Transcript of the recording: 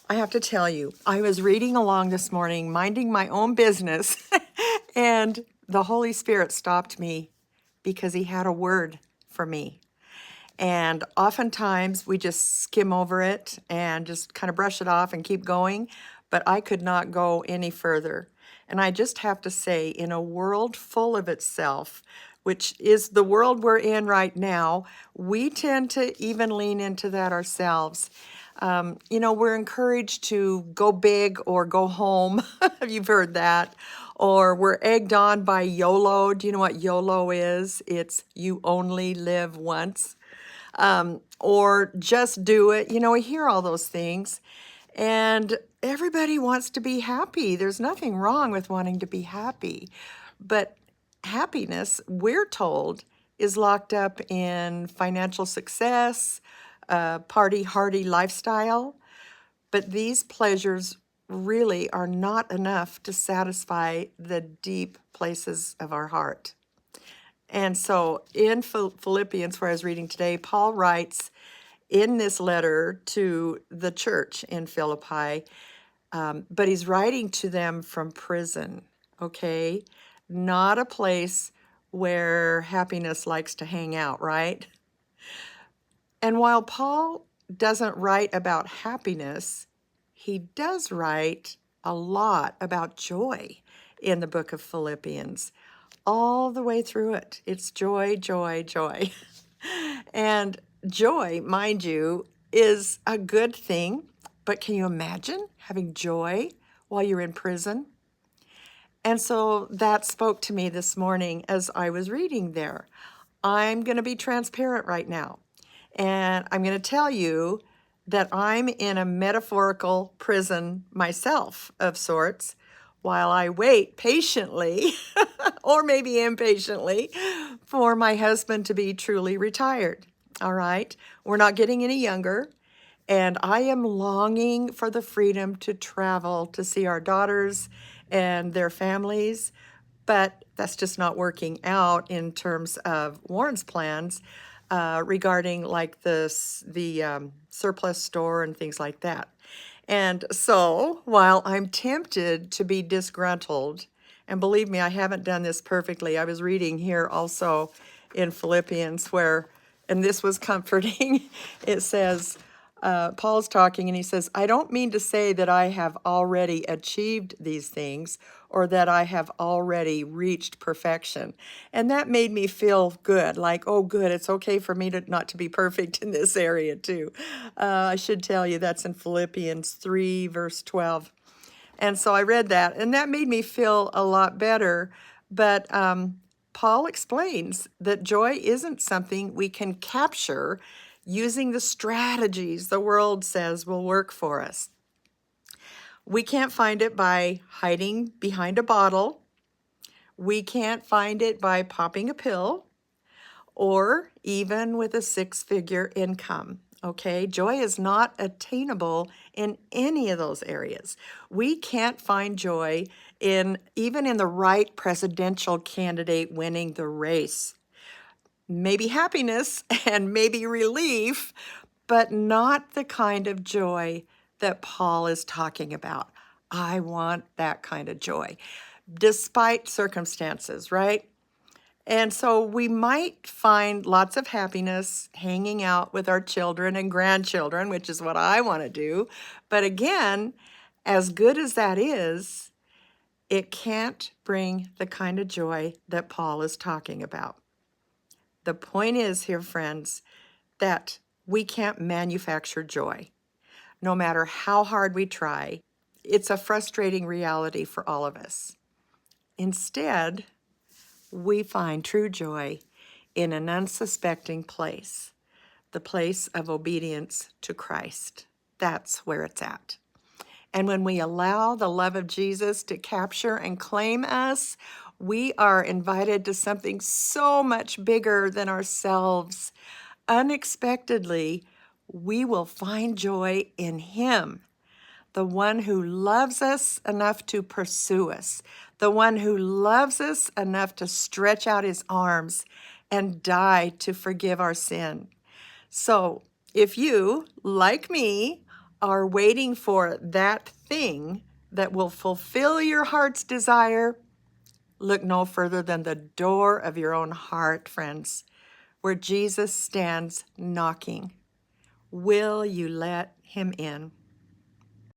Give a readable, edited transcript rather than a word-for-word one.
I have to tell you, I was reading along this morning, minding my own business, and the Holy Spirit stopped me because he had a word for me. And oftentimes we just skim over it and just kind of brush it off and keep going, but I could not go any further. And I just have to say, in a world full of itself, which is the world we're in right now, we tend to even lean into that ourselves. We're encouraged to go big or go home. You've heard that. Or we're egged on by YOLO. Do you know what YOLO is? It's you only live once. Or just do it. We hear all those things. And everybody wants to be happy. There's nothing wrong with wanting to be happy. But happiness, we're told, is locked up in financial success, party hardy lifestyle. But these pleasures really are not enough to satisfy the deep places of our heart. And so in Philippians, where I was reading today, Paul writes in this letter to the church in Philippi, but he's writing to them from prison, okay? Not a place where happiness likes to hang out, right? And while Paul doesn't write about happiness, he does write a lot about joy in the book of Philippians. All the way through it, it's joy, joy, joy. And joy, mind you, is a good thing, but can you imagine having joy while you're in prison? And so that spoke to me this morning as I was reading there. I'm going to be transparent right now. And I'm going to tell you that I'm in a metaphorical prison myself of sorts while I wait patiently or maybe impatiently for my husband to be truly retired. All right. We're not getting any younger. And I am longing for the freedom to travel to see our daughters and their families. But that's just not working out in terms of Warren's plans regarding like the surplus store and things like that. And so while I'm tempted to be disgruntled, and believe me, I haven't done this perfectly. I was reading here also in Philippians where, and this was comforting, it says, Paul's talking and he says, I don't mean to say that I have already achieved these things or that I have already reached perfection. And that made me feel good, like, oh, good, it's okay for me to not to be perfect in this area too. I should tell you that's in Philippians 3, verse 12. And so I read that, and that made me feel a lot better. But Paul explains that joy isn't something we can capture using the strategies the world says will work for us. We can't find it by hiding behind a bottle. We can't find it by popping a pill or even with a six-figure income. Okay, joy is not attainable in any of those areas. We can't find joy even in the right presidential candidate winning the race. Maybe happiness and maybe relief, but not the kind of joy that Paul is talking about. I want that kind of joy, despite circumstances, right? And so we might find lots of happiness hanging out with our children and grandchildren, which is what I want to do. But again, as good as that is, it can't bring the kind of joy that Paul is talking about. The point is here, friends, that we can't manufacture joy. No matter how hard we try, it's a frustrating reality for all of us. Instead, we find true joy in an unsuspecting place, the place of obedience to Christ. That's where it's at. And when we allow the love of Jesus to capture and claim us, we are invited to something so much bigger than ourselves. Unexpectedly, we will find joy in Him, the one who loves us enough to pursue us, the one who loves us enough to stretch out His arms and die to forgive our sin. So if you, like me, are waiting for that thing that will fulfill your heart's desire, look no further than the door of your own heart, friends, where Jesus stands knocking. Will you let him in?